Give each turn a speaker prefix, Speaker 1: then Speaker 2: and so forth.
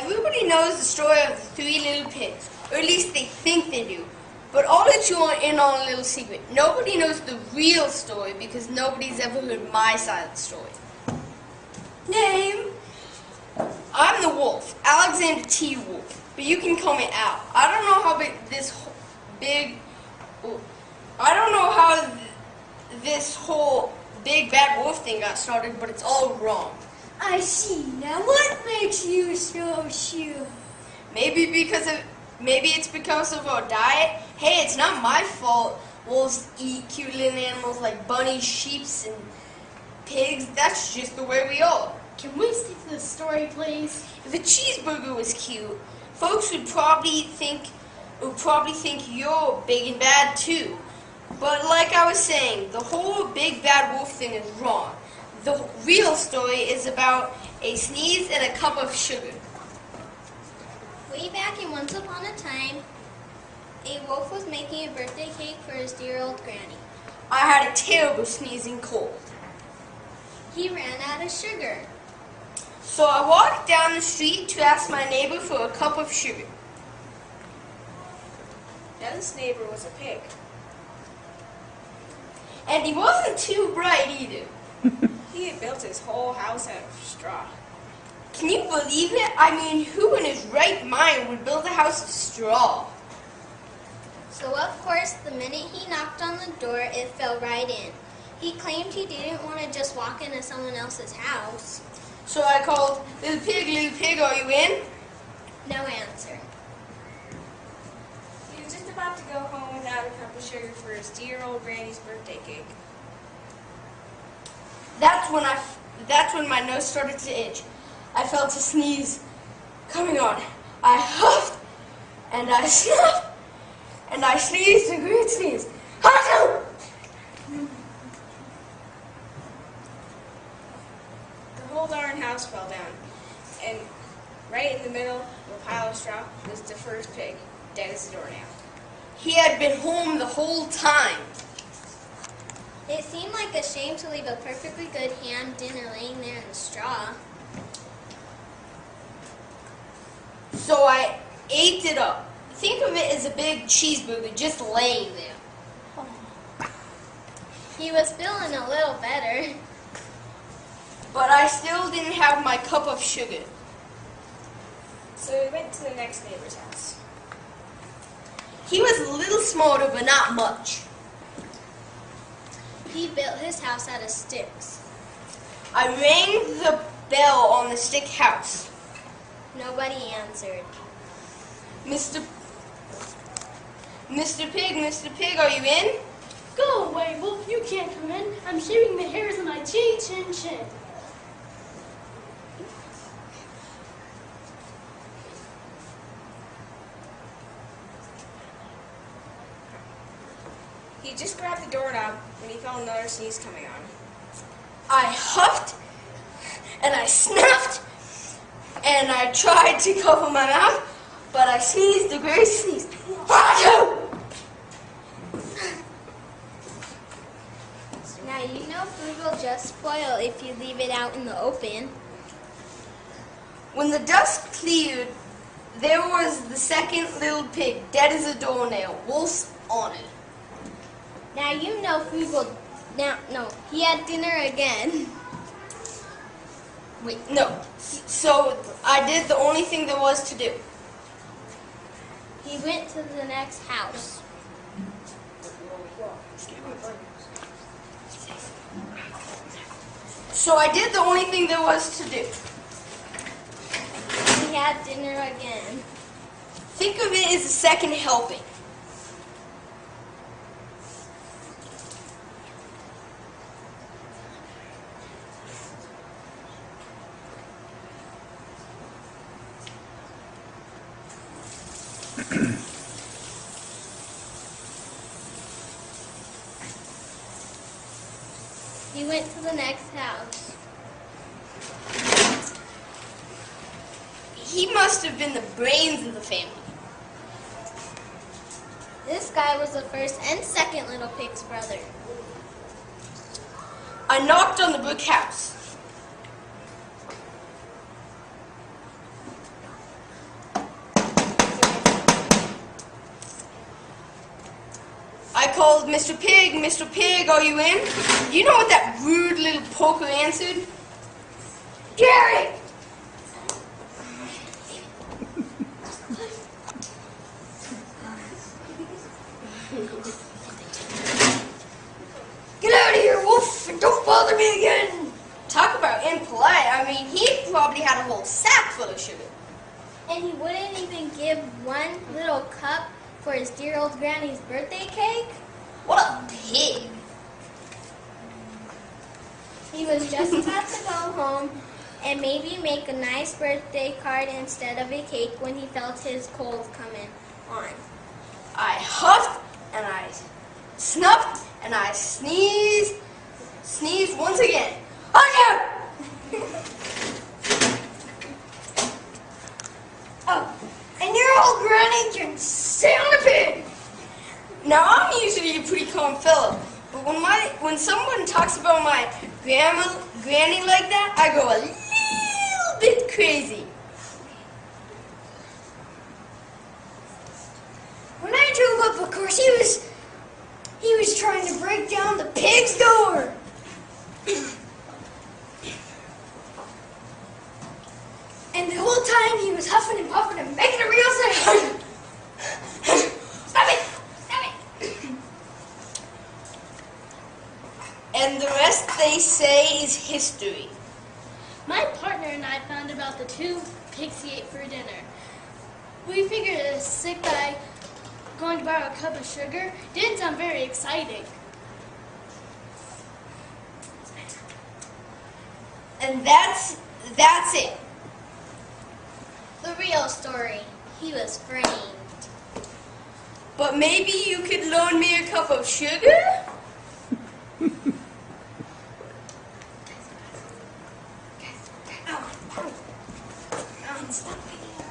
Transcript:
Speaker 1: Everybody knows the story of the three little pigs, or at least they think they do. But I'll let you in on a little secret. Nobody knows the real story because nobody's ever heard my side of the story.
Speaker 2: Name?
Speaker 1: I'm the wolf, Alexander T. Wolf, but you can call me Al. I don't know how this whole big bad wolf thing got started, but it's all wrong.
Speaker 2: I see. Now what makes you so sure?
Speaker 1: Maybe it's because of our diet. Hey, it's not my fault. Wolves eat cute little animals like bunnies, sheep, and pigs. That's just the way we are.
Speaker 2: Can we stick to the story, please?
Speaker 1: If a cheeseburger was cute, folks would probably think you're big and bad too. But like I was saying, the whole big bad wolf thing is wrong. The real story is about a sneeze and a cup of sugar.
Speaker 3: Way back in Once Upon a Time, a wolf was making a birthday cake for his dear old granny.
Speaker 1: I had a terrible sneezing cold.
Speaker 3: He ran out of sugar.
Speaker 1: So I walked down the street to ask my neighbor for a cup of sugar.
Speaker 4: Now this neighbor was a pig.
Speaker 1: And he wasn't too bright either.
Speaker 4: He had built his whole house out of straw.
Speaker 1: Can you believe it? I mean, who in his right mind would build a house of straw?
Speaker 3: So of course, the minute he knocked on the door, it fell right in. He claimed he didn't want to just walk into someone else's house.
Speaker 1: So I called, little pig, are you in?
Speaker 3: No answer.
Speaker 4: He was just about to go home without a cup of sugar for his dear old granny's birthday cake.
Speaker 1: That's when my nose started to itch. I felt a sneeze coming on. I huffed, and I snuffed, and I sneezed a great sneeze. Achoo!
Speaker 4: The whole darn house fell down, and right in the middle of a pile of straw was the first pig, dead as a doornail.
Speaker 1: He had been home the whole time.
Speaker 3: It seemed like a shame to leave a perfectly good ham dinner laying there in the straw.
Speaker 1: So I ate it up. Think of it as a big cheeseburger just laying there.
Speaker 3: He was feeling a little better.
Speaker 1: But I still didn't have my cup of sugar.
Speaker 4: So we went to the next neighbor's house.
Speaker 1: He was a little smarter, but not much.
Speaker 3: He built his house out of sticks.
Speaker 1: I rang the bell on the stick house.
Speaker 3: Nobody answered.
Speaker 1: Mr. Pig, are you in?
Speaker 2: Go away, Wolf. You can't come in. I'm shaving the hairs on my chin, chin, chin.
Speaker 4: He just grabbed the doorknob when he felt another sneeze coming on.
Speaker 1: I huffed, and I snuffed, and I tried to cover my mouth, but I sneezed a great sneeze. Achoo!
Speaker 3: Now you know food will just spoil if you leave it out in the open.
Speaker 1: When the dust cleared, there was the second little pig, dead as a doornail, wolf's honor.
Speaker 3: Now you know food will... No, he had dinner again.
Speaker 1: Wait, no. So I did the only thing there was to do.
Speaker 3: He went to the next house.
Speaker 1: So I did the only thing there was to do.
Speaker 3: He had dinner again.
Speaker 1: Think of it as a second helping.
Speaker 3: He went to the next house.
Speaker 1: He must have been the brains of the family.
Speaker 3: This guy was the first and second little pig's brother.
Speaker 1: I knocked on the brick house. called Mr. Pig. Mr. Pig, are you in? You know what that rude little poker answered?
Speaker 2: Gary! Get out of here, Wolf, and don't bother me again!
Speaker 1: Talk about impolite. I mean, he probably had a whole sack full of sugar.
Speaker 3: And he wouldn't even give one little cup for his dear old granny's birthday cake.
Speaker 1: What a pig.
Speaker 3: He was just about to go home and maybe make a nice birthday card instead of a cake when he felt his cold coming on.
Speaker 1: I huffed, and I snuffed, and I sneezed once again. Oh,
Speaker 2: Oh, and your old granny can sit on a pig!
Speaker 1: now I'm usually a pretty calm fellow, but when someone talks about my granny like that, I go a little bit crazy.
Speaker 2: When I drove up, of course, he was trying to break down the pig's door. And the whole time he was huffing and puffing and making a real sound. Stop it! Stop it!
Speaker 1: And the rest, they say, is history.
Speaker 2: My partner and I found about the 2 pigs he ate for dinner. We figured a sick guy going to borrow a cup of sugar didn't sound very exciting.
Speaker 1: And that's it.
Speaker 3: The real story, he was framed.
Speaker 1: But maybe you could loan me a cup of sugar?
Speaker 2: Stop it.